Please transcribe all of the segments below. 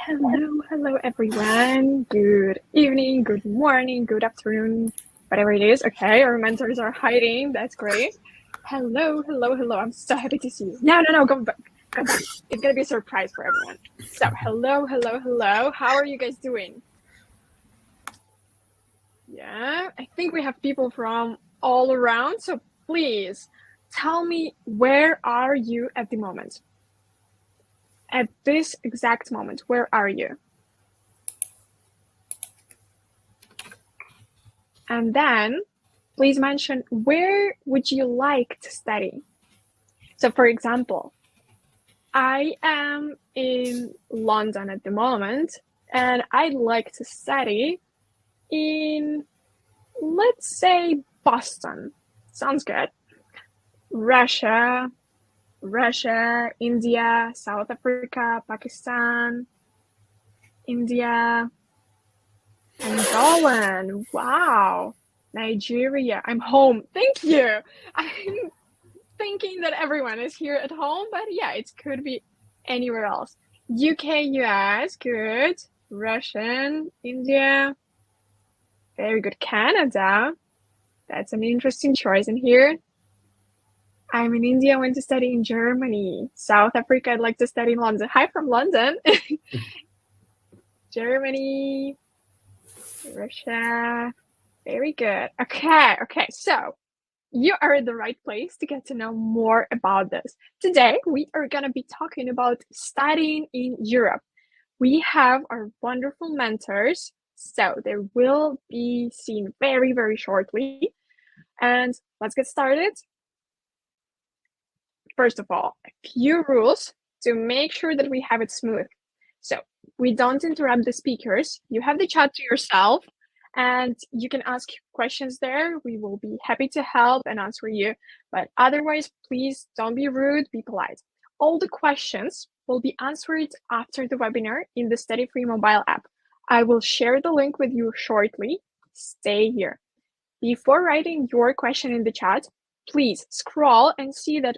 Hello everyone. Good evening, good morning, good afternoon, whatever it is. Okay, our mentors are hiding. That's great. Hello. I'm so happy to see you. No, go back. Go back. It's gonna be a surprise for everyone. So, hello. How are you guys doing? Yeah, I think we have people from all around. So please tell me, where are you at the moment? At this exact moment, where are you? And then please mention, where would you like to study? So for example, I am in London at the moment and I'd like to study in, let's say, Boston. Sounds good. Russia, India, South Africa, Pakistan, India, Angolan. Wow. Nigeria. I'm home. Thank you. I'm thinking that everyone is here at home, but yeah, it could be anywhere else. UK, US, good. Russian, India, very good. Canada, that's an interesting choice in here. I'm in India, I went to study in Germany. South Africa, I'd like to study in London. Hi from London. Germany, Russia, very good. Okay, so you are in the right place to get to know more about this. Today, we are going to be talking about studying in Europe. We have our wonderful mentors, so they will be seen very shortly. And let's get started. First of all, a few rules to make sure that we have it smooth. So we don't interrupt the speakers. You have the chat to yourself and you can ask questions there. We will be happy to help and answer you. But otherwise, please don't be rude, be polite. All the questions will be answered after the webinar in the Study Free mobile app. I will share the link with you shortly. Stay here. Before writing your question in the chat, please scroll and see that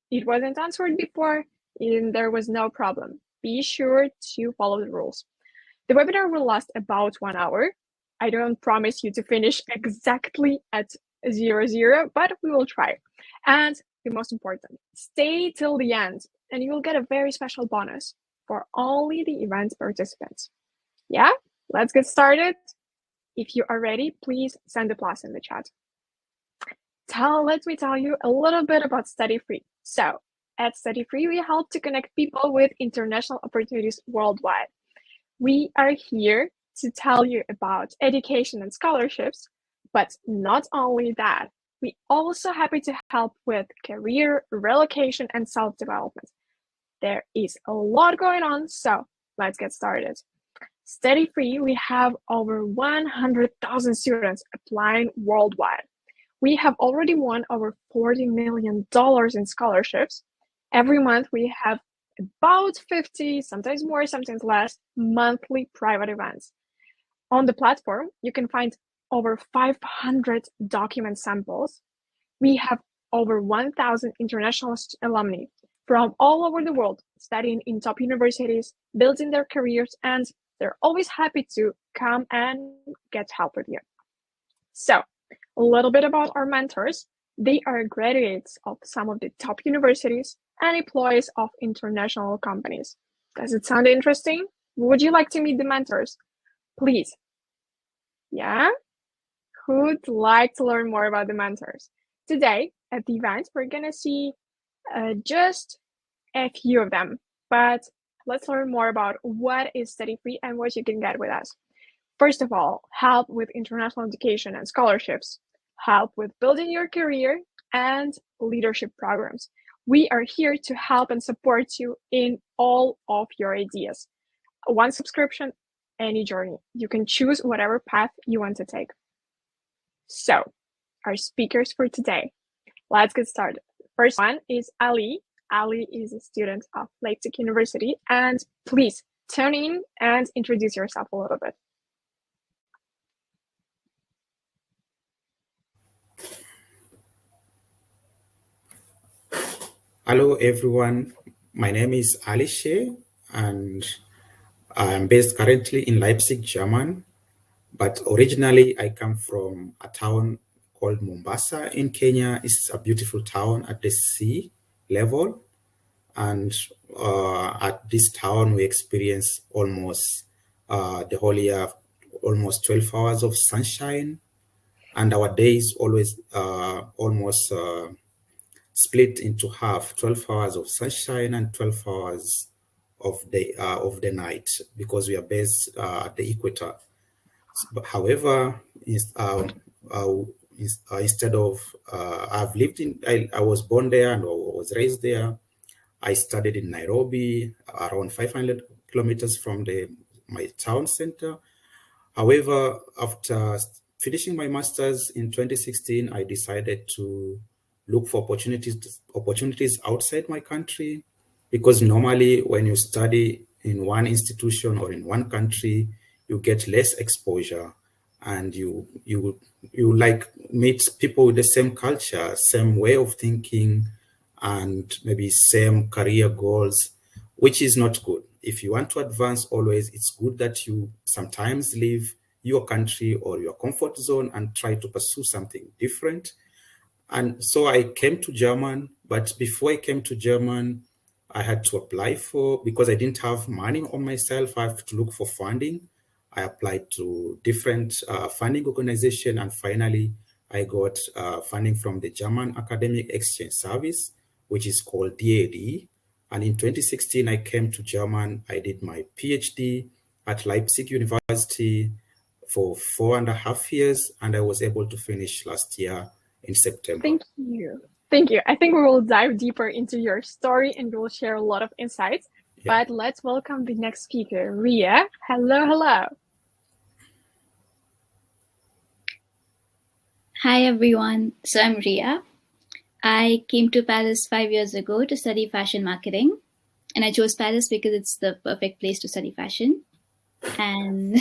it wasn't answered before and there was no problem. Be sure to follow the rules. The webinar will last about 1 hour. I don't promise you to finish exactly at 00, but we will try. And the most important, stay till the end and you will get a very special bonus for only the event participants. Yeah, let's get started. If you are ready, please send a plus in the chat. Let me tell you a little bit about Study Free. So, at Study Free, we help to connect people with international opportunities worldwide. We are here to tell you about education and scholarships, but not only that, we also happy to help with career, relocation, and self-development. There is a lot going on, so let's get started. Study Free, we have over 100,000 students applying worldwide. We have already won over $40 million in scholarships. Every month we have about 50, sometimes more, sometimes less, monthly private events. On the platform, you can find over 500 document samples. We have over 1,000 international alumni from all over the world studying in top universities, building their careers, and they're always happy to come and get help with you. So, a little bit about our mentors. They are graduates of some of the top universities and employees of international companies. Does it sound interesting? Would you like to meet the mentors? Please. Yeah? Who'd like to learn more about the mentors? Today, at the event, we're going to see just a few of them, but let's learn more about what is Study Free and what you can get with us. First of all, help with international education and scholarships, help with building your career, and leadership programs. We are here to help and support you in all of your ideas. One subscription, any journey. You can choose whatever path you want to take. So, our speakers for today. Let's get started. First one is Ali. Ali is a student of Leipzig University, and please tune in and introduce yourself a little bit. Hello everyone, my name is Ali Shea and I'm based currently in Leipzig, Germany, but originally I come from a town called Mombasa in Kenya. It's a beautiful town at the sea level. And at this town, we experience almost the whole year, almost 12 hours of sunshine. And our days always almost split into half, 12 hours of sunshine and 12 hours of the night, because we are based at the equator. But however, instead of I was born there and was raised there. I studied in Nairobi, around 500 kilometers from my town center. However, after finishing my master's in 2016, I decided to look for opportunities outside my country, because normally when you study in one institution or in one country, you get less exposure, and you like meet people with the same culture, same way of thinking, and maybe same career goals, which is not good. If you want to advance, always it's good that you sometimes leave your country or your comfort zone and try to pursue something different. And so I came to German, but before I came to German, I had to apply because I didn't have money on myself, I have to look for funding. I applied to different funding organization, and finally I got funding from the German Academic Exchange Service, which is called DAD. And in 2016, I came to German. I did my PhD at Leipzig University for 4.5 years, and I was able to finish last year in September. Thank you. Thank you. I think we will dive deeper into your story and you will share a lot of insights. Yeah. But let's welcome the next speaker, Ria. Hello, hello. Hi, everyone. So I'm Ria. I came to Paris 5 years ago to study fashion marketing. And I chose Paris because it's the perfect place to study fashion. And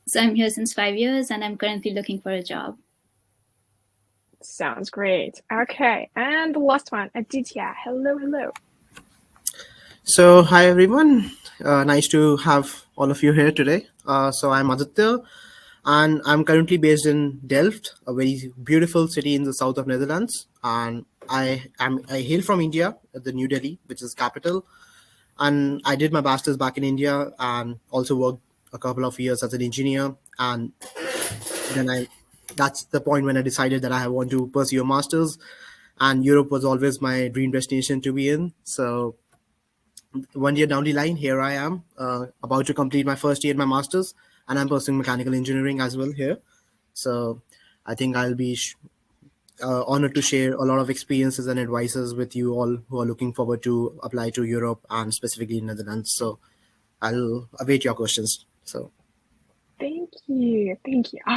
so I'm here since 5 years and I'm currently looking for a job. Sounds great. Okay. And the last one, Aditya. Hello, hello. So hi, everyone. Nice to have all of you here today. So I'm Aditya, and I'm currently based in Delft, a very beautiful city in the south of Netherlands. And I hail from India, the New Delhi, which is capital. And I did my master's back in India and also worked a couple of years as an engineer. And then that's the point when I decided that I want to pursue a master's. And Europe was always my dream destination to be in. So 1 year down the line, here I am, about to complete my first year in my master's, and I'm pursuing mechanical engineering as well here. So I think I'll be honored to share a lot of experiences and advices with you all who are looking forward to apply to Europe and specifically in Netherlands. So I'll await your questions. So thank you.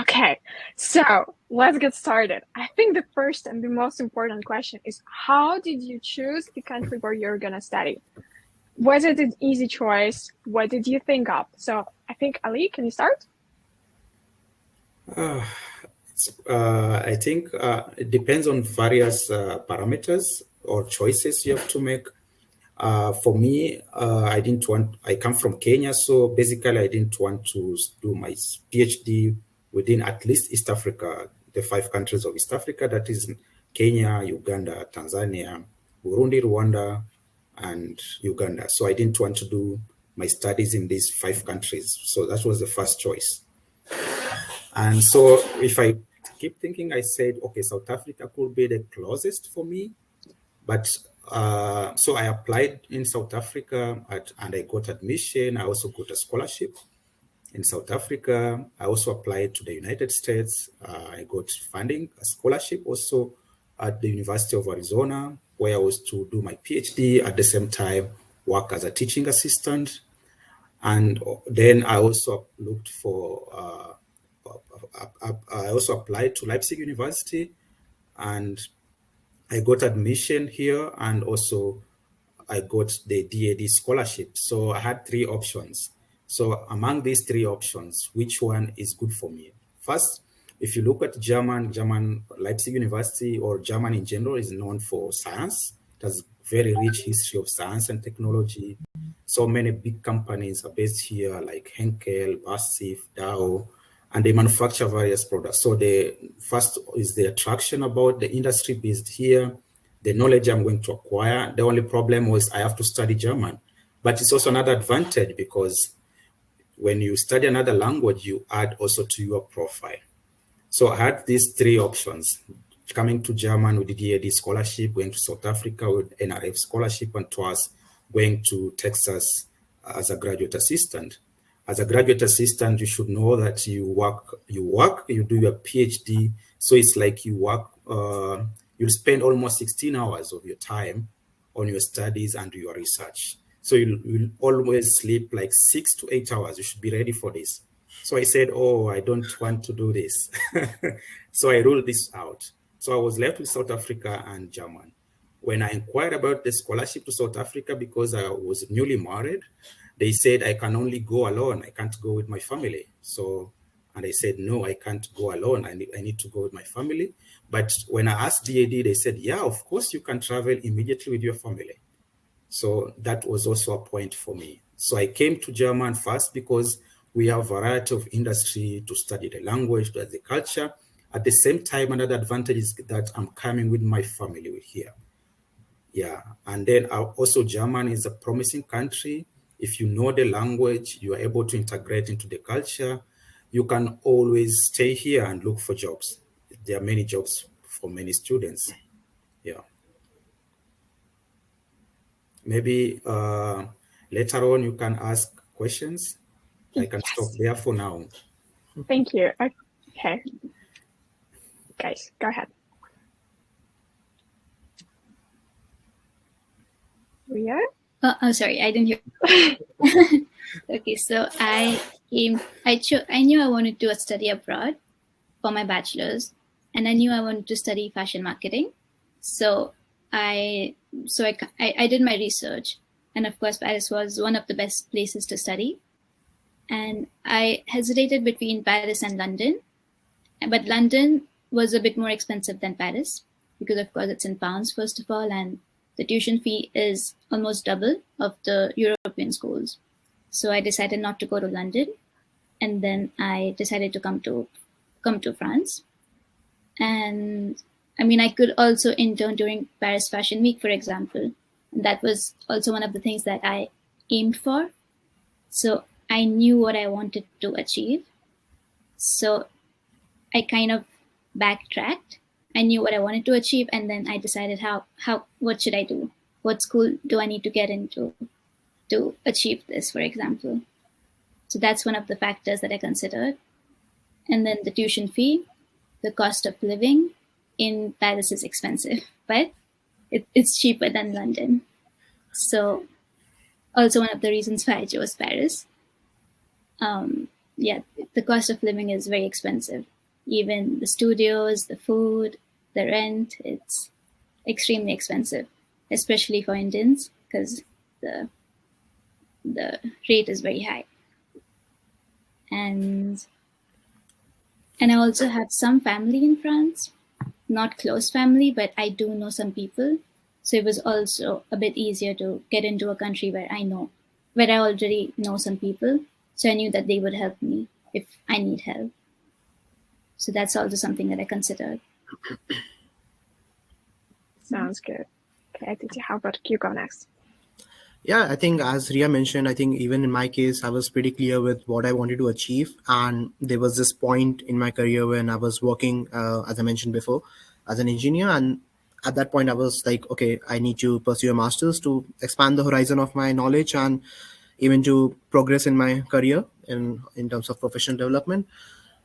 Okay, so let's get started. I think the first and the most important question is, how did you choose the country where you're gonna study? Was it an easy choice? What did you think of? So I think, Ali, can you start? I think it depends on various parameters or choices you have to make. For me, I come from Kenya, so basically I didn't want to do my PhD within at least East Africa, the 5 countries of East Africa, that is Kenya, Uganda, Tanzania, Burundi, Rwanda, and Uganda. So I didn't want to do my studies in these 5 countries. So that was the first choice. And so if I keep thinking, I said, okay, South Africa could be the closest for me. But so I applied in South Africa and I got admission. I also got a scholarship in South Africa. I also applied to the United States. I got funding, a scholarship also at the University of Arizona, where I was to do my PhD at the same time, work as a teaching assistant. And then I also looked for, I also applied to Leipzig University, and I got admission here, and also I got the DAD scholarship. So I had 3 options. So among these 3 options, which one is good for me? First, if you look at German, Leipzig University or German in general is known for science. It has very rich history of science and technology. So many big companies are based here, like Henkel, BASF, Dow, and they manufacture various products. So the first is the attraction about the industry based here, the knowledge I'm going to acquire. The only problem was I have to study German, but it's also another advantage because when you study another language, you add also to your profile. So I had these three options. Coming to German with the DAD scholarship, going to South Africa with NRF scholarship, and twice going to Texas as a graduate assistant. As a graduate assistant, you should know that you do your PhD. So it's like you work, you'll spend almost 16 hours of your time on your studies and your research. So you'll always sleep like 6 to 8 hours. You should be ready for this. So I said, oh, I don't want to do this. So I ruled this out. So I was left with South Africa and German. When I inquired about the scholarship to South Africa, because I was newly married, they said I can only go alone. I can't go with my family. And I said, no, I can't go alone. I need to go with my family. But when I asked DAD, they said, yeah, of course you can travel immediately with your family. So that was also a point for me. So I came to German first because we have a variety of industry to study the language, to the culture. At the same time, another advantage is that I'm coming with my family here. Yeah, and then also German is a promising country. If you know the language, you are able to integrate into the culture. You can always stay here and look for jobs. There are many jobs for many students. Yeah. Maybe later on you can ask questions. I can stop there for now. Thank you. Okay. Guys, go ahead. Ria? Oh, sorry, I didn't hear. Okay, so I knew I wanted to study abroad for my bachelor's, and I knew I wanted to study fashion marketing. So I did my research, and of course, Paris was one of the best places to study. And I hesitated between Paris and London, but London was a bit more expensive than Paris because, of course, it's in pounds, first of all, and the tuition fee is almost double of the European schools. So I decided not to go to London, and then I decided to come to France. And I mean, I could also intern during Paris Fashion Week, for example. And that was also one of the things that I aimed for. So I knew what I wanted to achieve. So I kind of backtracked. I knew what I wanted to achieve, and then I decided what should I do? What school do I need to get into to achieve this, for example? So that's one of the factors that I considered. And then the tuition fee, the cost of living in Paris is expensive, but it's cheaper than London. So also one of the reasons why I chose Paris. Yeah, the cost of living is very expensive. Even the studios, the food, the rent, it's extremely expensive, especially for Indians, because the rate is very high. And I also have some family in France, not close family, but I do know some people. So it was also a bit easier to get into a country where I already know some people. So I knew that they would help me if I need help. So that's also something that I considered. Sounds good. Okay, Aditi, how about you go next? Yeah, I think as Ria mentioned, I think even in my case, I was pretty clear with what I wanted to achieve. And there was this point in my career when I was working, as I mentioned before, as an engineer. And at that point, I was like, okay, I need to pursue a master's to expand the horizon of my knowledge and even to progress in my career in terms of professional development.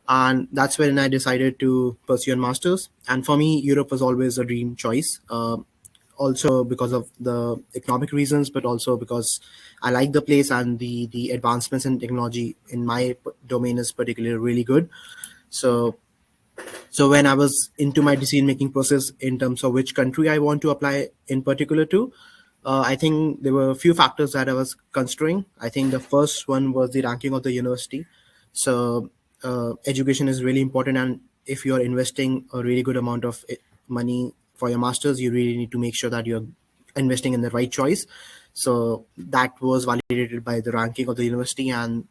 And that's when I decided to pursue a master's. And for me, Europe was always a dream choice. Also because of the economic reasons, but also because I like the place and the advancements in technology in my domain is particularly really good. So when I was into my decision-making process in terms of which country I want to apply in particular to, I think there were a few factors that I was considering. I think the first one was the ranking of the university. So education is really important, and if you're investing a really good amount of money for your master's, you really need to make sure that you're investing in the right choice. So that was validated by the ranking of the university, and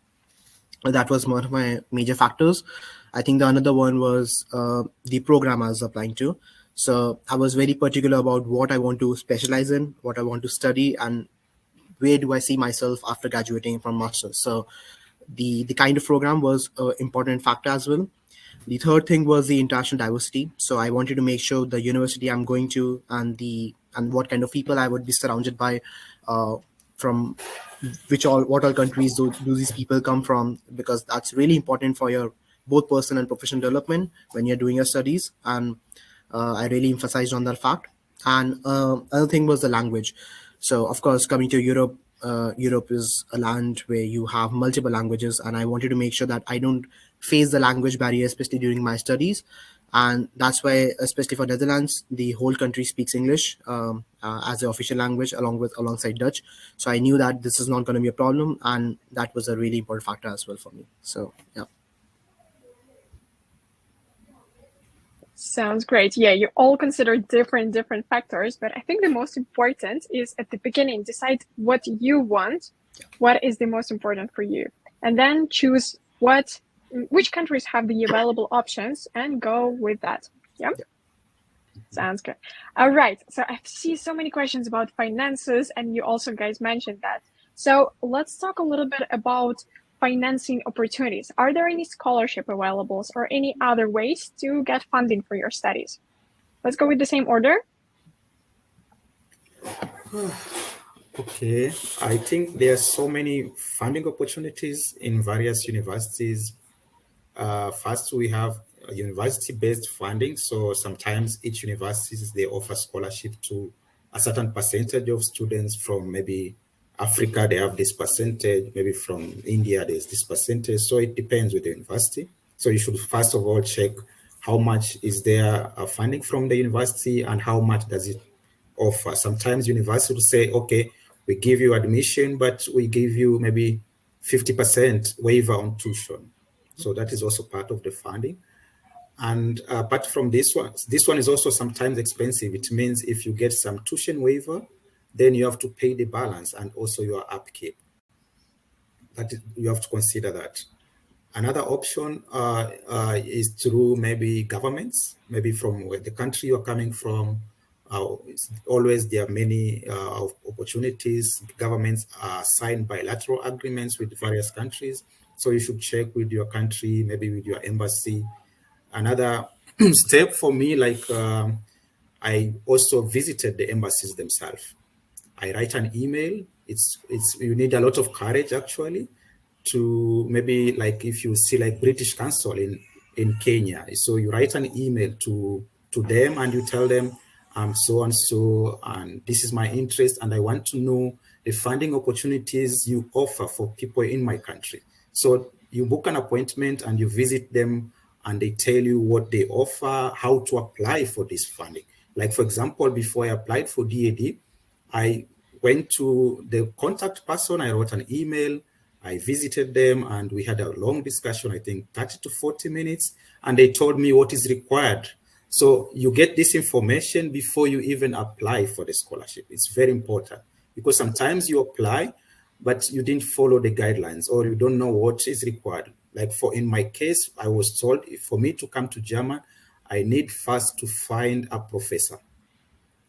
that was one of my major factors. I think the another one was the program I was applying to. So I was very particular about what I want to specialize in, what I want to study, and where do I see myself after graduating from master's. So the kind of program was an important factor as well. The third thing was the international diversity. So I wanted to make sure the university I'm going to and what kind of people I would be surrounded by, from what all countries do these people come from, because that's really important for your both personal and professional development when you're doing your studies. And I really emphasized on that fact. And another thing was the language. So of course, coming to Europe, Europe is a land where you have multiple languages, and I wanted to make sure that I don't face the language barrier, especially during my studies. And that's why, especially for Netherlands, the whole country speaks English as the official language, alongside Dutch. So I knew that this is not going to be a problem, and that was a really important factor as well for me. So yeah. Sounds great. Yeah, you all consider different factors, but I think the most important is at the beginning, decide what you want, what is the most important for you, and then choose which countries have the available options and go with that. Yeah. Sounds good. All right. So I see so many questions about finances, and you also guys mentioned that. So let's talk a little bit about financing opportunities. Are there any scholarship availables or any other ways to get funding for your studies? Let's go with the same order. Okay, I think there are so many funding opportunities in various universities. First, we have university-based funding. So sometimes each university, they offer scholarship to a certain percentage of students from maybe Africa, they have this percentage, maybe from India, there's this percentage. So it depends with the university. So you should first of all check how much is there funding from the university and how much does it offer. Sometimes university will say, okay, we give you admission, but we give you maybe 50% waiver on tuition. So that is also part of the funding. And apart from this one is also sometimes expensive. It means if you get some tuition waiver, then you have to pay the balance and also your upkeep. You have to consider that. Another option is through maybe governments, maybe from where the country you're coming from. Always there are many opportunities. Governments sign bilateral agreements with various countries. So you should check with your country, maybe with your embassy. Another step for me, I also visited the embassies themselves. I write an email. You need a lot of courage actually to maybe like if you see like British Council in Kenya. So you write an email to them and you tell them I'm so and so and this is my interest and I want to know the funding opportunities you offer for people in my country. So you book an appointment and you visit them and they tell you what they offer, how to apply for this funding. Like for example, before I applied for DAD, I went to the contact person, I wrote an email, I visited them and we had a long discussion, I think 30 to 40 minutes, and they told me what is required. So you get this information before you even apply for the scholarship. It's very important because sometimes you apply, but you didn't follow the guidelines or you don't know what is required. Like in my case, I was told for me to come to German, I need first to find a professor.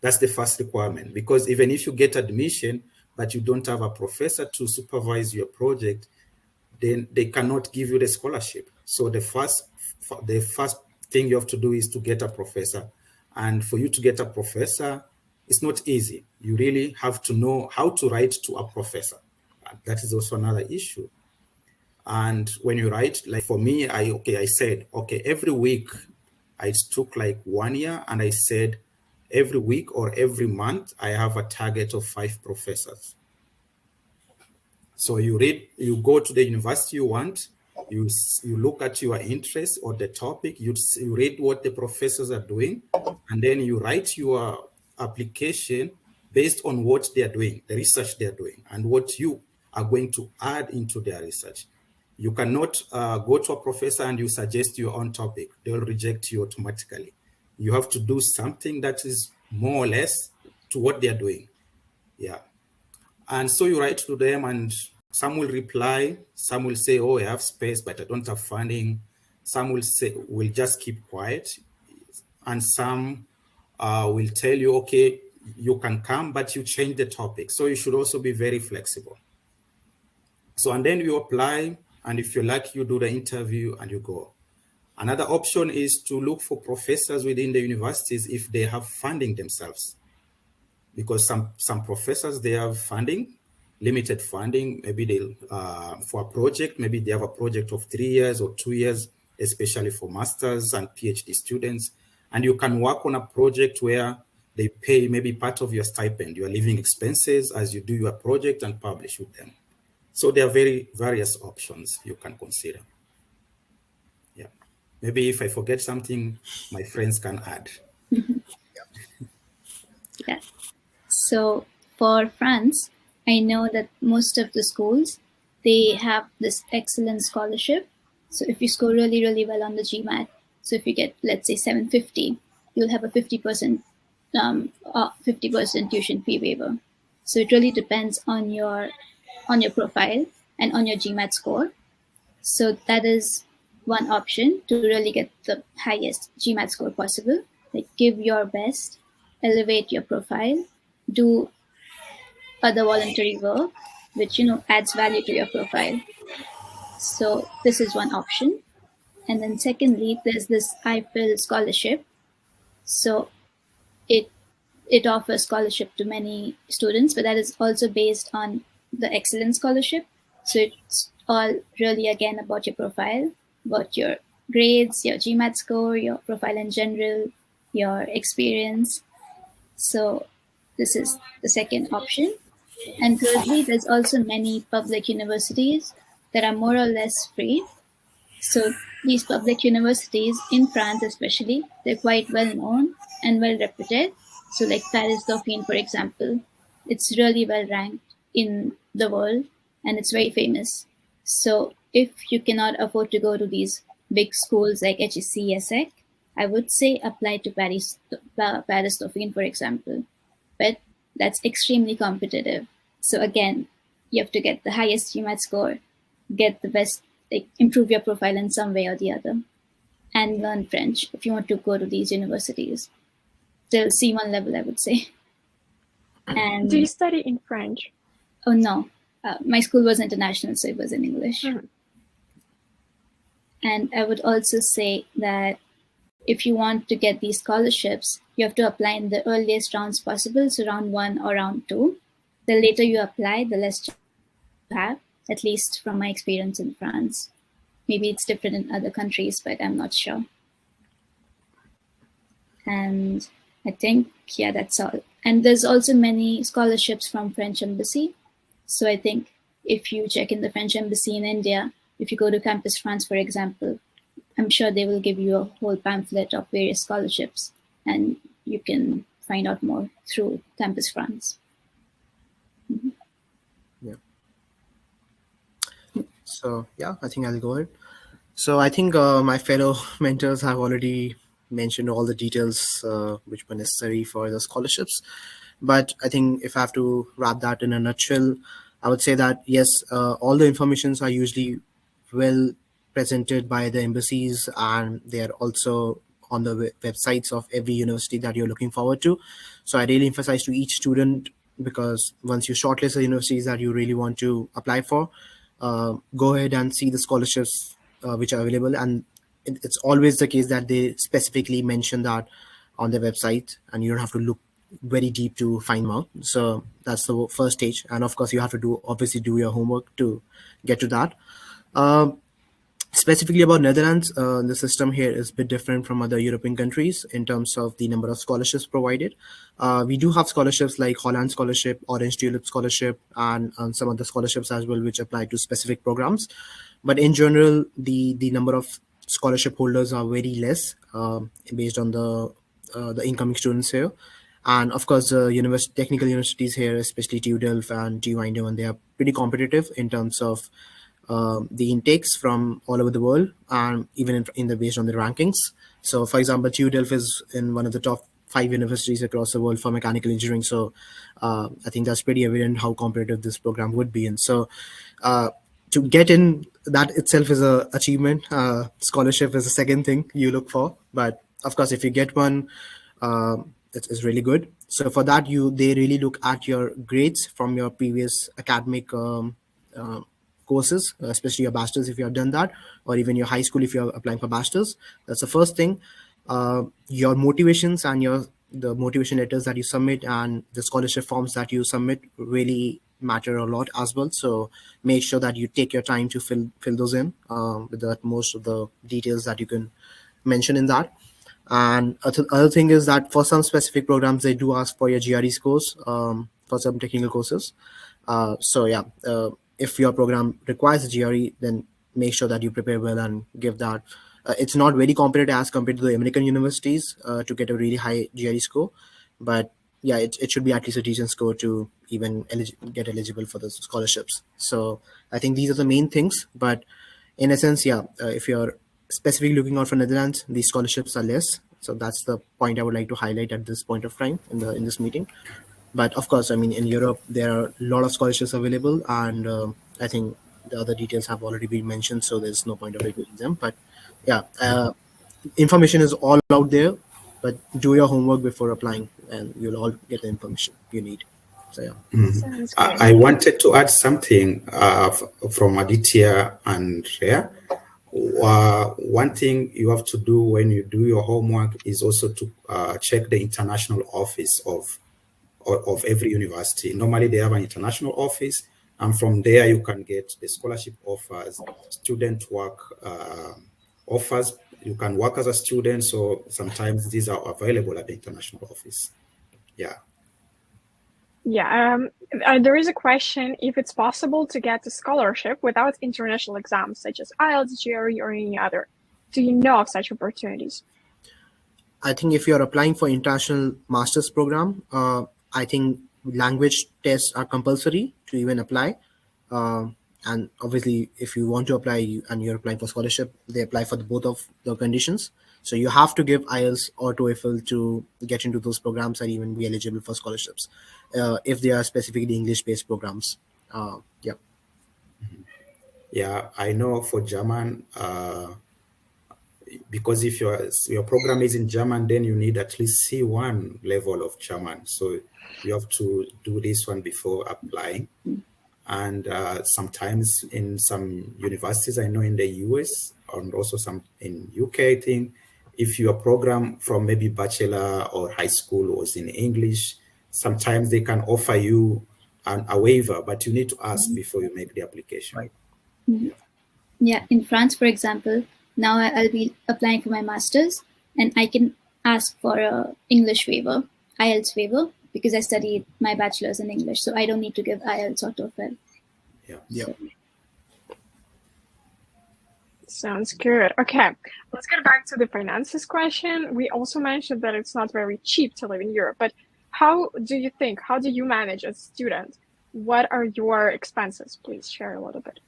That's the first requirement, because even if you get admission, but you don't have a professor to supervise your project, then they cannot give you the scholarship. So the first thing you have to do is to get a professor. And for you to get a professor, it's not easy. You really have to know how to write to a professor. That is also another issue. And when you write, like for me, I said, okay, every week, I took like 1 year and I said, every week or every month, I have a target of 5 professors. So you go to the university you want, you look at your interest or the topic, you read what the professors are doing, and then you write your application based on what they are doing, the research they are doing, and what you are going to add into their research. You cannot go to a professor and you suggest your own topic. They'll reject you automatically. You have to do something that is more or less to what they're doing. Yeah. And so you write to them, and some will reply, some will say, oh, I have space, but I don't have funding. Some will say, will just keep quiet. And some will tell you, okay, you can come, but you change the topic. So you should also be very flexible. So, and then you apply, and if you like, you do the interview and you go. Another option is to look for professors within the universities if they have funding themselves. Because some professors, they have funding, limited funding. Maybe they for a project, maybe they have a project of 3 years or 2 years, especially for masters and PhD students. And you can work on a project where they pay maybe part of your stipend, your living expenses, as you do your project and publish with them. So there are various options you can consider. Yeah, maybe if I forget something, my friends can add. Yeah. So for France, I know that most of the schools, they have this excellent scholarship. So if you score really, really well on the GMAT, so if you get, let's say 750, you'll have a 50% tuition fee waiver. So it really depends on your profile and on your GMAT score. So that is one option to really get the highest GMAT score possible. Like, give your best, elevate your profile, do other voluntary work, which adds value to your profile. So this is one option. And then secondly, there's this IFL scholarship. So it offers scholarship to many students, but that is also based on the excellence scholarship. So it's all really again about your profile, about your grades, your GMAT score, your profile in general, your experience. So this is the second option. And thirdly, there's also many public universities that are more or less free. So these public universities in France especially, they're quite well known and well reputed. So like Paris Dauphine, for example, it's really well ranked in the world and it's very famous. So if you cannot afford to go to these big schools like HEC, ESSEC, I would say apply to Paris Dauphine, for example. But that's extremely competitive. So again, you have to get the highest GMAT score, get the best, like improve your profile in some way or the other, and learn French if you want to go to these universities. Till C1 level, I would say. And Do you study in French? Oh no, my school was international, so it was in English. Mhm. And I would also say that if you want to get these scholarships, you have to apply in the earliest rounds possible, so round 1 or round 2. The later you apply, the less you have, at least from my experience in France. Maybe it's different in other countries, but I'm not sure. And I think, yeah, that's all. And there's also many scholarships from French Embassy. So I think if you check in the French Embassy in India, if you go to Campus France, for example, I'm sure they will give you a whole pamphlet of various scholarships, and you can find out more through Campus France. Mm-hmm. Yeah. So yeah, I think I'll go ahead. So I think my fellow mentors have already mentioned all the details which were necessary for the scholarships. But I think if I have to wrap that in a nutshell, I would say that yes, all the informations are usually well presented by the embassies, and they are also on the websites of every university that you're looking forward to. So I really emphasize to each student, because once you shortlist the universities that you really want to apply for, go ahead and see the scholarships which are available. And it's always the case that they specifically mention that on their website, and you don't have to look very deep to find more. So that's the first stage. And of course, you have to obviously do your homework to get to that. Specifically about Netherlands, the system here is a bit different from other European countries in terms of the number of scholarships provided. We do have scholarships like Holland Scholarship, Orange Tulip Scholarship, and some other scholarships as well, which apply to specific programs. But in general, the number of scholarship holders are very less based on the incoming students here. And of course, the technical universities here, especially TU Delft and TU Eindhoven, they are pretty competitive in terms of the intakes from all over the world, and even based on the rankings. So for example, TU Delft is in one of the top 5 universities across the world for mechanical engineering. So I think that's pretty evident how competitive this program would be. And so to get in, that itself is a achievement. Scholarship is the second thing you look for. But of course, if you get one, it's really good. So for that, they really look at your grades from your previous academic courses, especially your bachelor's if you have done that, or even your high school if you're applying for bachelor's. That's the first thing. Your motivations and the motivation letters that you submit and the scholarship forms that you submit really matter a lot as well. So make sure that you take your time to fill those in with the most of the details that you can mention in that. And other thing is that for some specific programs, they do ask for your GRE scores for some technical courses. So yeah, if your program requires a GRE, then make sure that you prepare well and give that. It's not very competitive as compared to the American universities to get a really high GRE score, but yeah, it should be at least a decent score to even get eligible for the scholarships. So I think these are the main things. But in a sense, yeah, if you're specifically looking out for Netherlands, these scholarships are less. So that's the point I would like to highlight at this point of time in this meeting. But of course, I mean, in Europe, there are a lot of scholarships available, and I think the other details have already been mentioned, so there's no point of repeating them. But yeah, information is all out there, but do your homework before applying, and you'll all get the information you need. So yeah. Sounds good. I wanted to add something from Aditya and Rhea. One thing you have to do when you do your homework is also to check the international office of every university. Normally they have an international office, and from there you can get the scholarship offers, student work offers. You can work as a student, so sometimes these are available at the international office. Yeah. Yeah, there is a question if it's possible to get a scholarship without international exams such as IELTS, GRE, or any other. Do you know of such opportunities? I think if you're applying for international master's program, I think language tests are compulsory to even apply. And obviously, if you want to apply and you're applying for scholarship, they apply for both of the conditions. So you have to give IELTS or TOEFL to get into those programs and even be eligible for scholarships if they are specifically English-based programs. Yeah. Yeah, I know for German, because if your program is in German, then you need at least C1 level of German. So you have to do this one before applying. And sometimes in some universities, I know in the US and also some in UK, I think, if your program from maybe bachelor or high school was in English, sometimes they can offer you a waiver, but you need to ask before you make the application. Right. Yeah, in France, for example, now I'll be applying for my master's, and I can ask for a English waiver, IELTS waiver, because I studied my bachelor's in English, so I don't need to give IELTS or TOEFL. Yeah. So, Sounds good. Okay, let's get back to the finances question. We also mentioned that it's not very cheap to live in Europe, but how do you manage as a student? What are your expenses? Please share a little bit.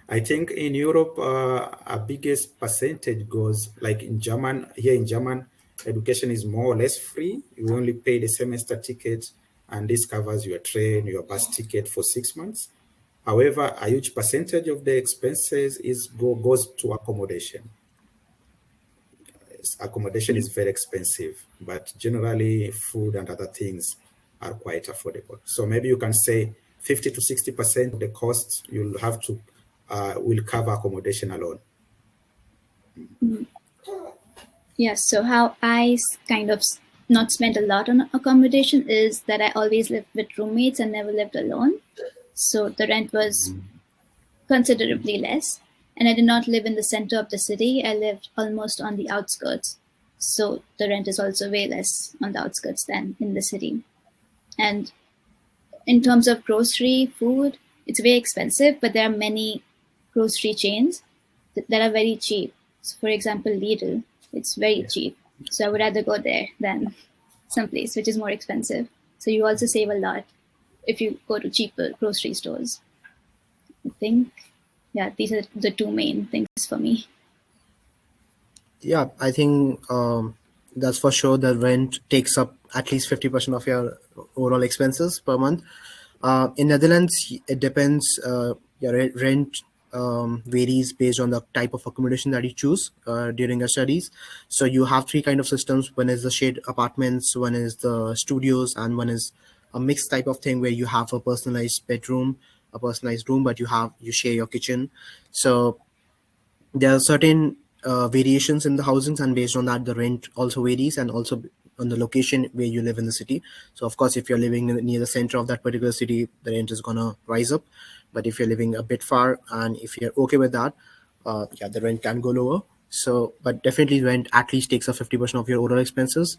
I think in Europe, our biggest percentage goes like in German. Here in German, education is more or less free. You only pay the semester ticket, and this covers your train, your bus ticket for 6 months. However, a huge percentage of the expenses goes to accommodation. Accommodation is very expensive, but generally food and other things are quite affordable. So maybe you can say 50 to 60% of the costs you'll have to will cover accommodation alone. yes, so how I kind of not spent a lot on accommodation is that I always lived with roommates and never lived alone. So the rent was considerably less. And I did not live in the center of the city. I lived almost on the outskirts. So the rent is also way less on the outskirts than in the city. And in terms of grocery, food, it's very expensive, but there are many grocery chains that are very cheap. So for example, Lidl, it's very cheap. So I would rather go there than someplace which is more expensive. So you also save a lot if you go to cheaper grocery stores. I think, yeah, these are the two main things for me. Yeah, I think that's for sure. The rent takes up at least 50% of your overall expenses per month. In Netherlands, it depends. Your rent varies based on the type of accommodation that you choose during your studies. So you have three kind of systems. One is the shared apartments, one is the studios, and one is a mixed type of thing where you have a personalized bedroom, a personalized room, but you share your kitchen. So there are certain variations in the housings, and based on that the rent also varies, and also on the location where you live in the city. So of course, if you're living near the center of that particular city, the rent is gonna rise up. But if you're living a bit far and if you're okay with that, yeah, the rent can go lower. So but definitely rent at least takes up 50% of your overall expenses,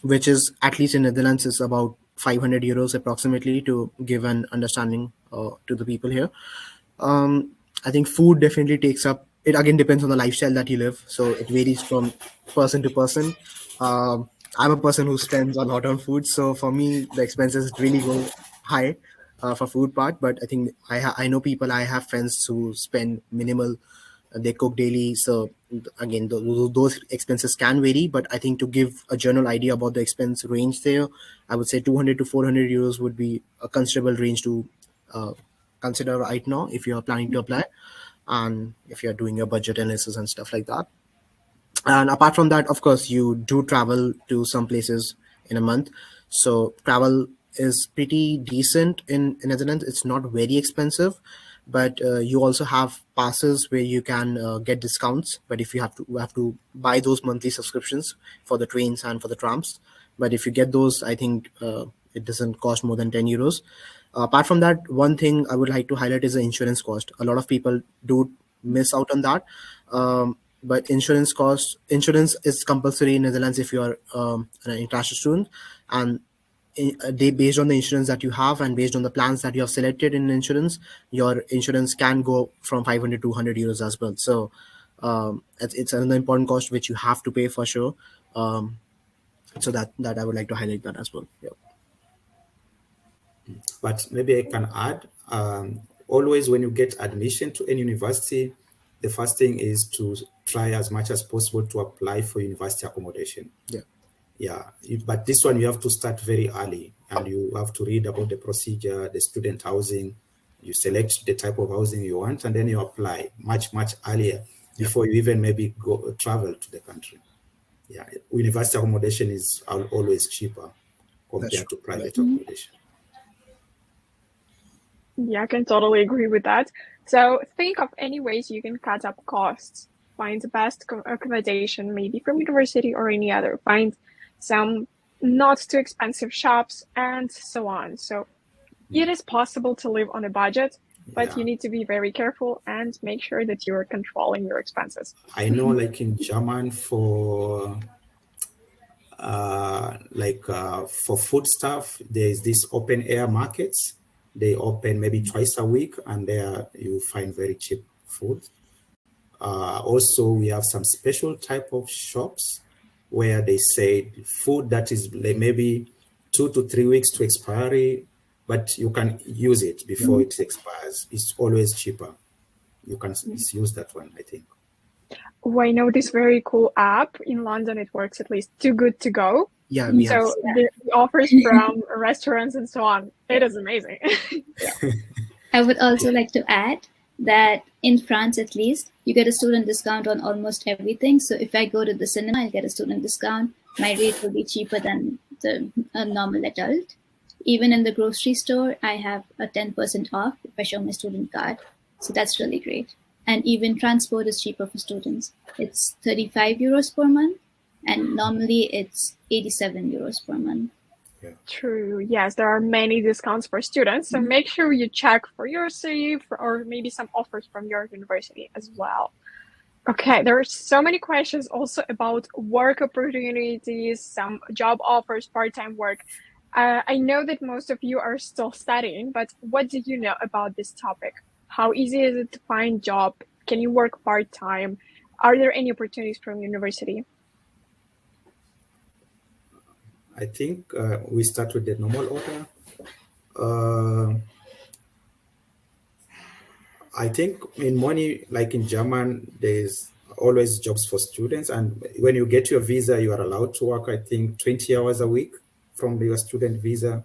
which is at least in Netherlands is about 500 euros approximately, to give an understanding to the people here. um, I think food definitely takes up. It again depends on the lifestyle that you live, so it varies from person to person. I'm a person who spends a lot on food, so for me the expenses really go high for food part. But I think I know people. I have friends who spend minimal. They cook daily, so again those expenses can vary. But I think to give a general idea about the expense range there, I would say 200 to 400 euros would be a considerable range to uh, consider right now if you're planning to apply, and if you're doing your budget analysis and stuff like that. And apart from that, of course, you do travel to some places in a month. So travel is pretty decent in Netherlands. It's not very expensive, but you also have passes where you can get discounts. But if you have to buy those monthly subscriptions for the trains and for the trams. But if you get those, I think it doesn't cost more than 10 euros. Apart from that, one thing I would like to highlight is the insurance cost. A lot of people do miss out on that. But insurance is compulsory in Netherlands if you are an international student, and they, based on the insurance that you have and based on the plans that you have selected in insurance, your insurance can go from 500 to 100 euros as well. So it's another important cost which you have to pay for sure. So that I would like to highlight that as well. Yeah. But maybe I can add, always when you get admission to any university, the first thing is to try as much as possible to apply for university accommodation. Yeah. Yeah, but this one you have to start very early, and you have to read about the procedure, the student housing. You select the type of housing you want, and then you apply much earlier before you even maybe go travel to the country. Yeah, university accommodation is always cheaper compared to private accommodation. Yeah, I can totally agree with that. So think of any ways you can cut up costs. Find the best accommodation, maybe from university or any other. Find some not too expensive shops and so on. So it is possible to live on a budget, but you need to be very careful and make sure that you're controlling your expenses. I know, like in German, for food stuff, there's this open air markets. They open maybe twice a week, and there you find very cheap food. Also, we have some special type of shops where they say food that is maybe 2 to 3 weeks to expiry, but you can use it before it expires. It's always cheaper. You can use that one, I think. Oh, I know this very cool app in London. It works at least Too Good To Go. Yeah. So the offers from restaurants and so on. It is amazing. I would also like to add that in France, at least, you get a student discount on almost everything. So if I go to the cinema, I'll get a student discount. My rate will be cheaper than a normal adult. Even in the grocery store, I have a 10% off if I show my student card. So that's really great. And even transport is cheaper for students. It's 35 euros per month, and normally it's 87 euros per month. True. Yes, there are many discounts for students. So make sure you check for your city or maybe some offers from your university as well. Okay, there are so many questions also about work opportunities, some job offers, part-time work. I know that most of you are still studying, but what do you know about this topic? How easy is it to find job? Can you work part-time? Are there any opportunities from university? I think we start with the normal order. I think in money, like in German, there's always jobs for students. And when you get your visa, you are allowed to work, I think, 20 hours a week from your student visa.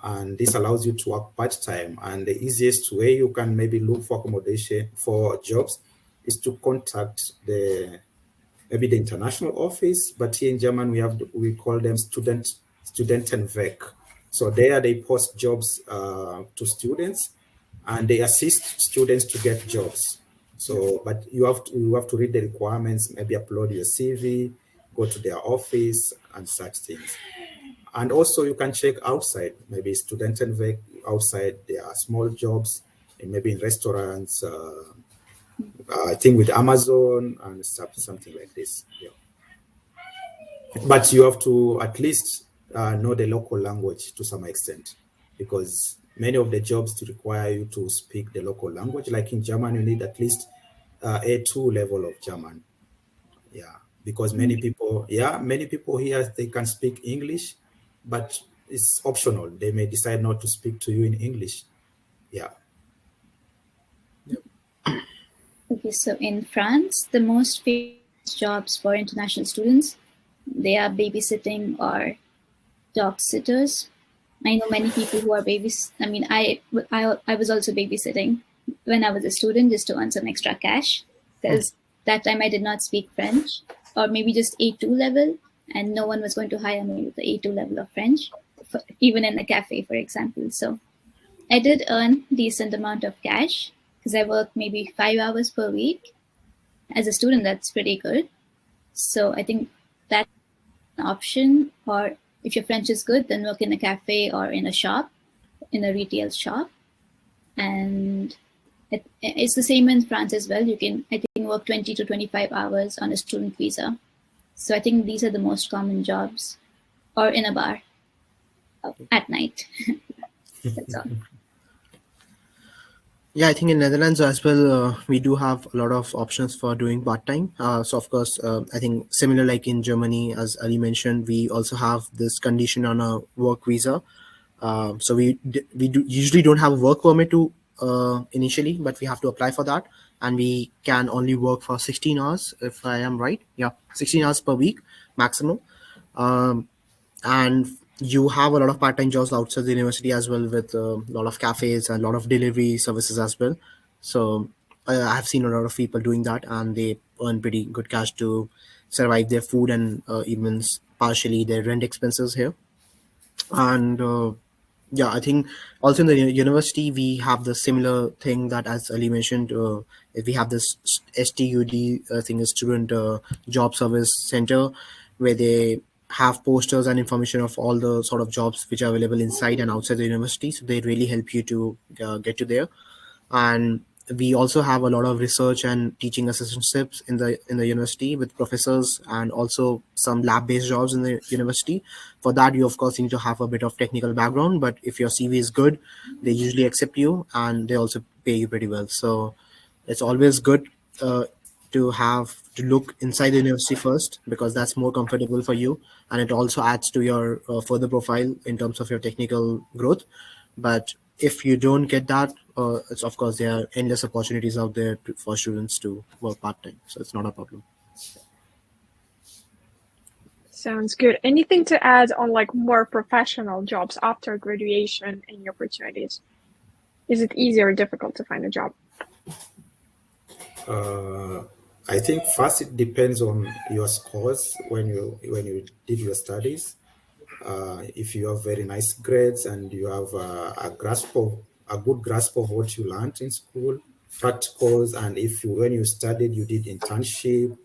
And this allows you to work part-time. And the easiest way you can maybe look for accommodation for jobs is to contact maybe the international office, but here in Germany we call them Studentenwerk. So there they post jobs to students, and they assist students to get jobs. So, but you have to read the requirements, maybe upload your CV, go to their office, and such things. And also you can check outside, maybe Studentenwerk outside. There are small jobs, and maybe in restaurants. I think with Amazon and stuff, something like this. Yeah. But you have to at least know the local language to some extent, because many of the jobs require you to speak the local language. Like in German, you need at least A2 level of German. Yeah, because many people here, they can speak English, but it's optional. They may decide not to speak to you in English. Yeah. Okay, so in France, the most famous jobs for international students, they are babysitting or dog sitters. I know many people who are I mean, I was also babysitting when I was a student, just to earn some extra cash, because that time I did not speak French, or maybe just A2 level, and no one was going to hire me with the A2 level of French, even in a cafe, for example. So I did earn decent amount of cash, because I worked maybe 5 hours per week. As a student, that's pretty good. So I think that's an option. Or if your French is good, then work in a cafe or in a shop, in a retail shop. And it's the same in France as well. You can, I think, work 20 to 25 hours on a student visa. So I think these are the most common jobs. Or in a bar at night. That's all. Yeah, I think in Netherlands as well, we do have a lot of options for doing part-time. So of course, I think similar like in Germany, as Ali mentioned, we also have this condition on a work visa. So we usually don't have a work permit to initially, but we have to apply for that, and we can only work for 16 hours, if I am right. Yeah, 16 hours per week maximum. And you have a lot of part-time jobs outside the university as well, with a lot of cafes and a lot of delivery services as well. So I have seen a lot of people doing that, and they earn pretty good cash to survive their food and even partially their rent expenses here. And yeah, I think also in the university we have the similar thing that, as Ali mentioned, we have this STUD thing, a student job service center, where they have posters and information of all the sort of jobs which are available inside and outside the university. So they really help you to get to there. And we also have a lot of research and teaching assistantships in the university with professors, and also some lab-based jobs in the university. For that, you of course need to have a bit of technical background, but if your CV is good, they usually accept you, and they also pay you pretty well. So it's always good to look inside the university first, because that's more comfortable for you, and it also adds to your further profile in terms of your technical growth. But if you don't get that, it's of course there are endless opportunities out there for students to work part-time, so it's not a problem. Sounds good. Anything to add on like more professional jobs after graduation and opportunities? Is it easy or difficult to find a job? I think first it depends on your scores when you did your studies. If you have very nice grades and you have a good grasp of what you learned in school, practicals, and when you studied, you did internship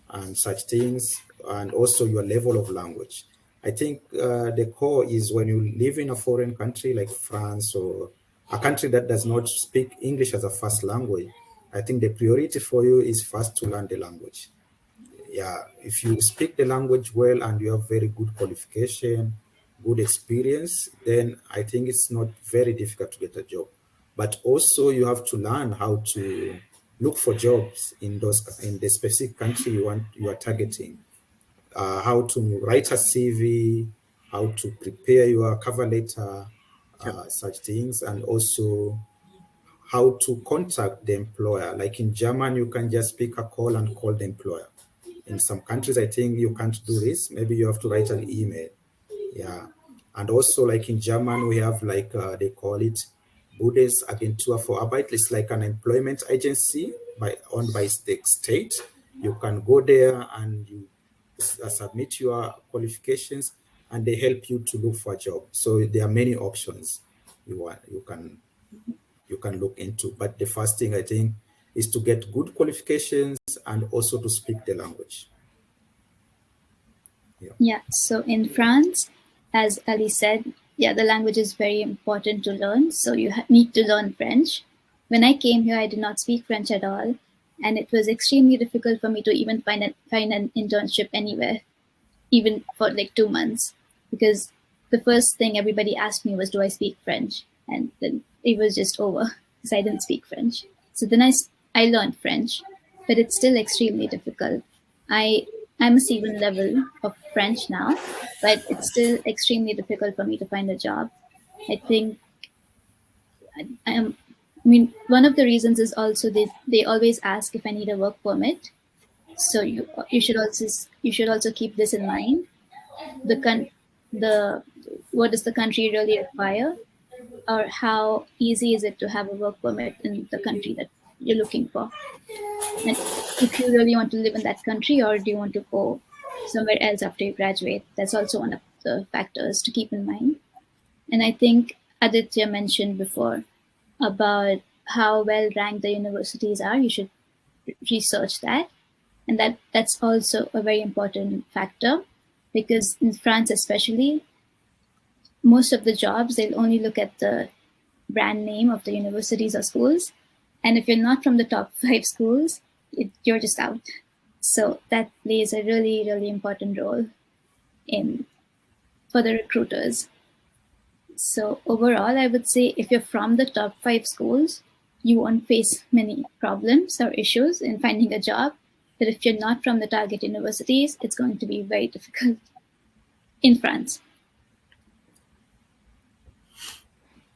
and such things, and also your level of language. I think the core is when you live in a foreign country like France, or a country that does not speak English as a first language. I think the priority for you is first to learn the language. Yeah, if you speak the language well and you have very good qualification, good experience, then I think it's not very difficult to get a job. But also you have to learn how to look for jobs in the specific country you are targeting. How to write a CV, how to prepare your cover letter, such things, and also how to contact the employer. Like in German, you can just pick a call and call the employer. In some countries, I think you can't do this. Maybe you have to write an email. Yeah. And also, like in German, we have like they call it Bundesagentur für Arbeit. It's like an employment agency owned by the state. You can go there and you submit your qualifications, and they help you to look for a job. So there are many options you can look into. But the first thing I think is to get good qualifications and also to speak the language. Yeah, so in France, as Ali said, yeah, the language is very important to learn. So you need to learn French. When I came here, I did not speak French at all. And it was extremely difficult for me to even find an internship anywhere, even for like 2 months, because the first thing everybody asked me was, do I speak French? And then it was just over because I didn't speak French. So then I learned French, but it's still extremely difficult. I'm a C1 level of French now, but it's still extremely difficult for me to find a job. I think, I mean, one of the reasons is also they always ask if I need a work permit. So you should also keep this in mind. What does the country really require, or how easy is it to have a work permit in the country that you're looking for? And if you really want to live in that country, or do you want to go somewhere else after you graduate? That's also one of the factors to keep in mind. And I think Aditya mentioned before about how well ranked the universities are. You should research that. And that's also a very important factor, because in France especially, most of the jobs, they'll only look at the brand name of the universities or schools. And if you're not from the top 5 schools, you're just out. So that plays a really, really important role for the recruiters. So overall, I would say if you're from the top 5 schools, you won't face many problems or issues in finding a job. But if you're not from the target universities, it's going to be very difficult in France.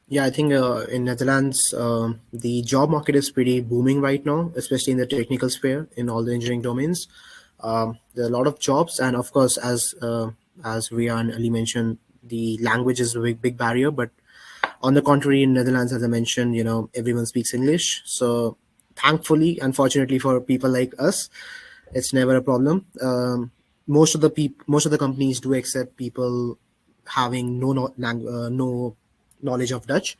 Yeah, I think in Netherlands, the job market is pretty booming right now, especially in the technical sphere, in all the engineering domains. There are a lot of jobs, and of course, as Ria and Ali mentioned, the language is a big barrier. But on the contrary, in Netherlands, as I mentioned, everyone speaks English. So thankfully, unfortunately for people like us, it's never a problem. Most of the companies do accept people having no knowledge of Dutch,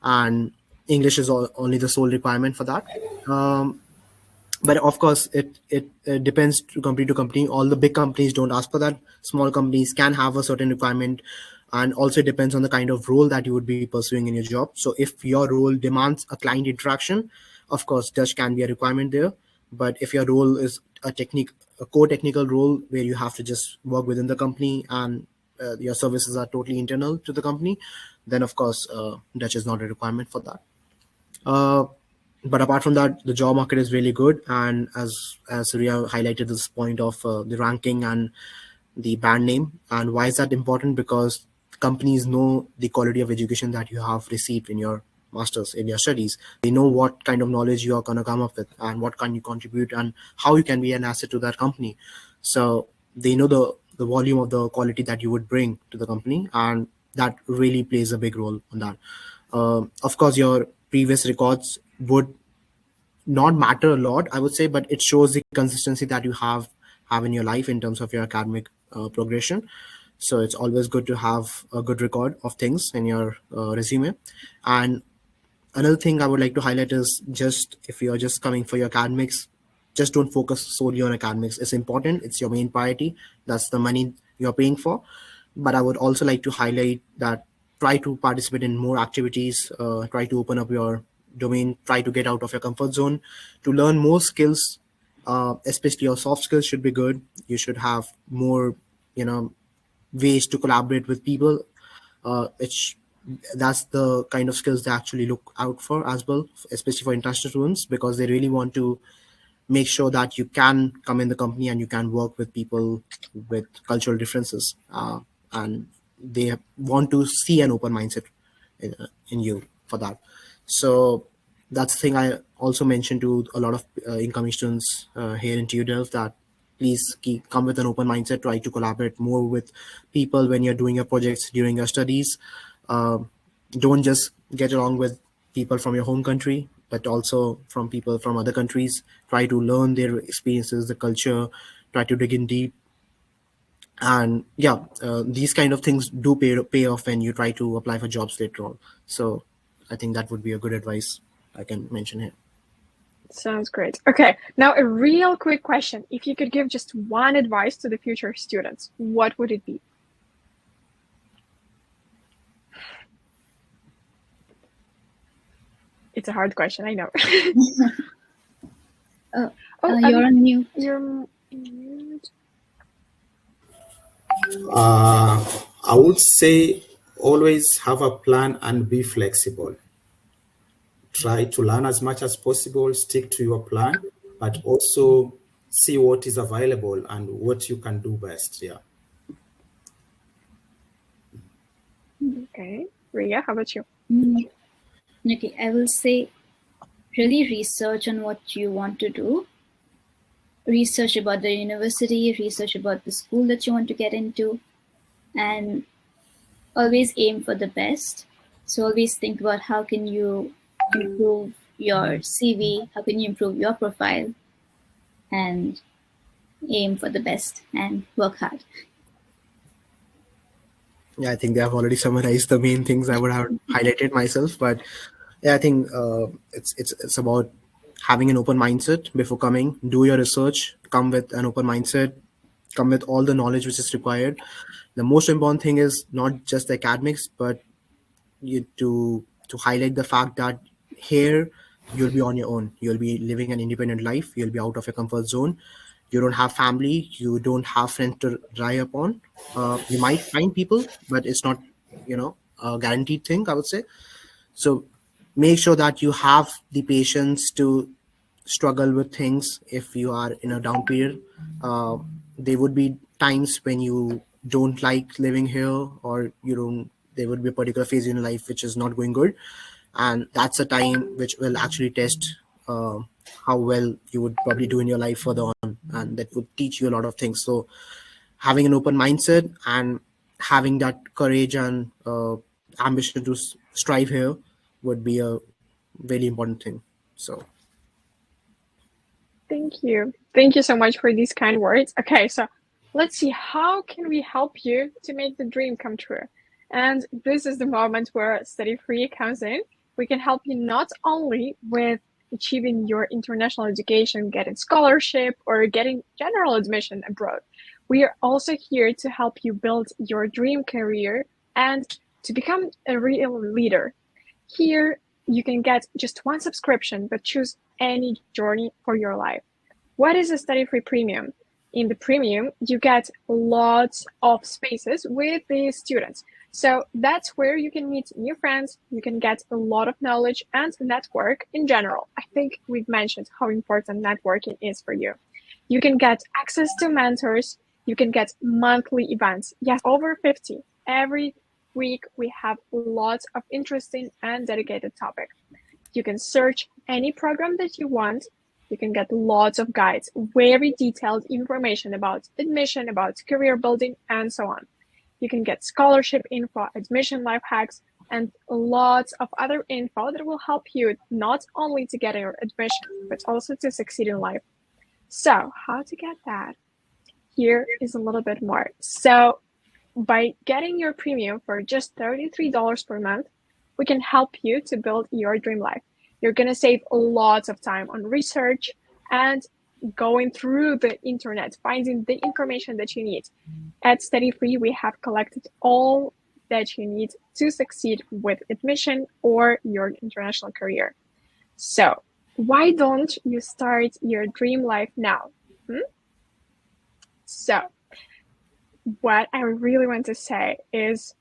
and English is only the sole requirement for that. But of course, it depends to company. All the big companies don't ask for that. Small companies can have a certain requirement, and also it depends on the kind of role that you would be pursuing in your job. So if your role demands a client interaction, of course, Dutch can be a requirement there. But if your role is a core technical role where you have to just work within the company and your services are totally internal to the company, then of course Dutch is not a requirement for that. But apart from that, the job market is really good, and as Ria highlighted this point of the ranking and the brand name. And why is that important? Because companies know the quality of education that you have received in your master's, in your studies. They know what kind of knowledge you are going to come up with and what can you contribute and how you can be an asset to that company. So they know the volume of the quality that you would bring to the company, and that really plays a big role on that. Of course, your previous records would not matter a lot, I would say, but it shows the consistency that you have in your life in terms of your academic progression. So it's always good to have a good record of things in your resume. And another thing I would like to highlight is, just if you're just coming for your academics, just don't focus solely on academics. It's important. It's your main priority. That's the money you're paying for. But I would also like to highlight that try to participate in more activities, try to open up your domain, try to get out of your comfort zone to learn more skills, especially your soft skills should be good. You should have more, ways to collaborate with people. That's the kind of skills they actually look out for as well, especially for international students, because they really want to make sure that you can come in the company and you can work with people with cultural differences, and they want to see an open mindset in you for that. So that's the thing I also mentioned to a lot of incoming students here in TU Delft, that please come with an open mindset, try to collaborate more with people when you're doing your projects during your studies. Don't just get along with people from your home country, but also from people from other countries. Try to learn their experiences, the culture, try to dig in deep. And yeah, these kind of things do pay off when you try to apply for jobs later on. So I think that would be a good advice I can mention here. Sounds great. Okay, now a real quick question. If you could give just one advice to the future students, what would it be? It's a hard question, I know. You're on mute. You're mute. I would say always have a plan and be flexible. Try to learn as much as possible, stick to your plan, but also see what is available and what you can do best. Yeah. Okay. Ria, how about you? Okay, I will say really research on what you want to do. Research about the university, research about the school that you want to get into, and always aim for the best. So always think about how can you improve your CV, how can you improve your profile, and aim for the best and work hard. Yeah, I think they have already summarized the main things I would have highlighted myself. But yeah, I think it's about having an open mindset before coming. Do your research, come with an open mindset, come with all the knowledge which is required. The most important thing is not just the academics, but you to highlight the fact that here you'll be on your own. You'll be living an independent life. You'll be out of your comfort zone. You don't have family. You don't have friends to rely upon. You might find people, but it's not, a guaranteed thing, I would say. So make sure that you have the patience to struggle with things if you are in a down period. There would be times when you don't like living here, or there would be a particular phase in your life which is not going good. And that's a time which will actually test how well you would probably do in your life further on. And that would teach you a lot of things. So having an open mindset and having that courage and ambition to strive here would be a very important thing. So thank you. Thank you so much for these kind words. Okay, so let's see, how can we help you to make the dream come true? And this is the moment where Study Free comes in. We can help you not only with achieving your international education, getting scholarship, or getting general admission abroad. We are also here to help you build your dream career and to become a real leader. Here, you can get just one subscription, but choose any journey for your life. What is a Study Free Premium? In the Premium, you get lots of spaces with the students. So that's where you can meet new friends, you can get a lot of knowledge and network in general. I think we've mentioned how important networking is for you. You can get access to mentors, you can get monthly events. Yes, over 50. Every week we have lots of interesting and dedicated topics. You can search any program that you want. You can get lots of guides, very detailed information about admission, about career building, and so on. You can get scholarship info, admission life hacks, and lots of other info that will help you not only to get your admission, but also to succeed in life. So how to get that? Here is a little bit more. So by getting your premium for just $33 per month, we can help you to build your dream life. You're going to save lots of time on research and going through the internet, finding the information that you need. At Study Free, we have collected all that you need to succeed with admission or your international career. So why don't you start your dream life now? So what I really want to say is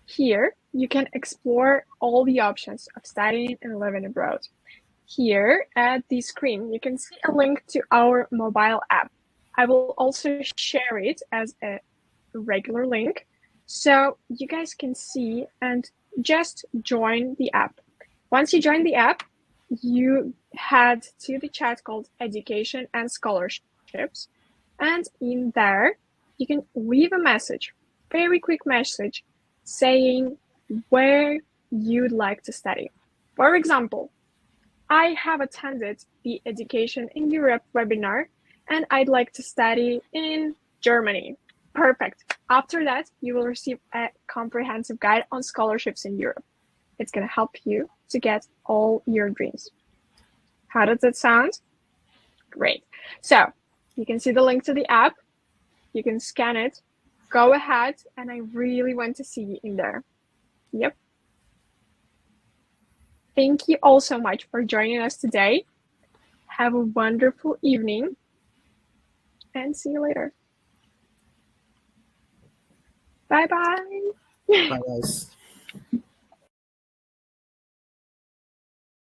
here you can explore all the options of studying and living abroad. Here at the screen, you can see a link to our mobile app. I will also share it as a regular link so you guys can see and just join the app. Once you join the app, you head to the chat called Education and Scholarships. And in there, you can leave a message, very quick message, saying where you'd like to study. For example, I have attended the Education in Europe webinar, and I'd like to study in Germany. Perfect. After that, you will receive a comprehensive guide on scholarships in Europe. It's going to help you to get all your dreams. How does that sound? Great. So you can see the link to the app. You can scan it. Go ahead, and I really want to see you in there. Yep. Thank you all so much for joining us today. Have a wonderful evening, and see you later. Bye-bye. Bye, guys.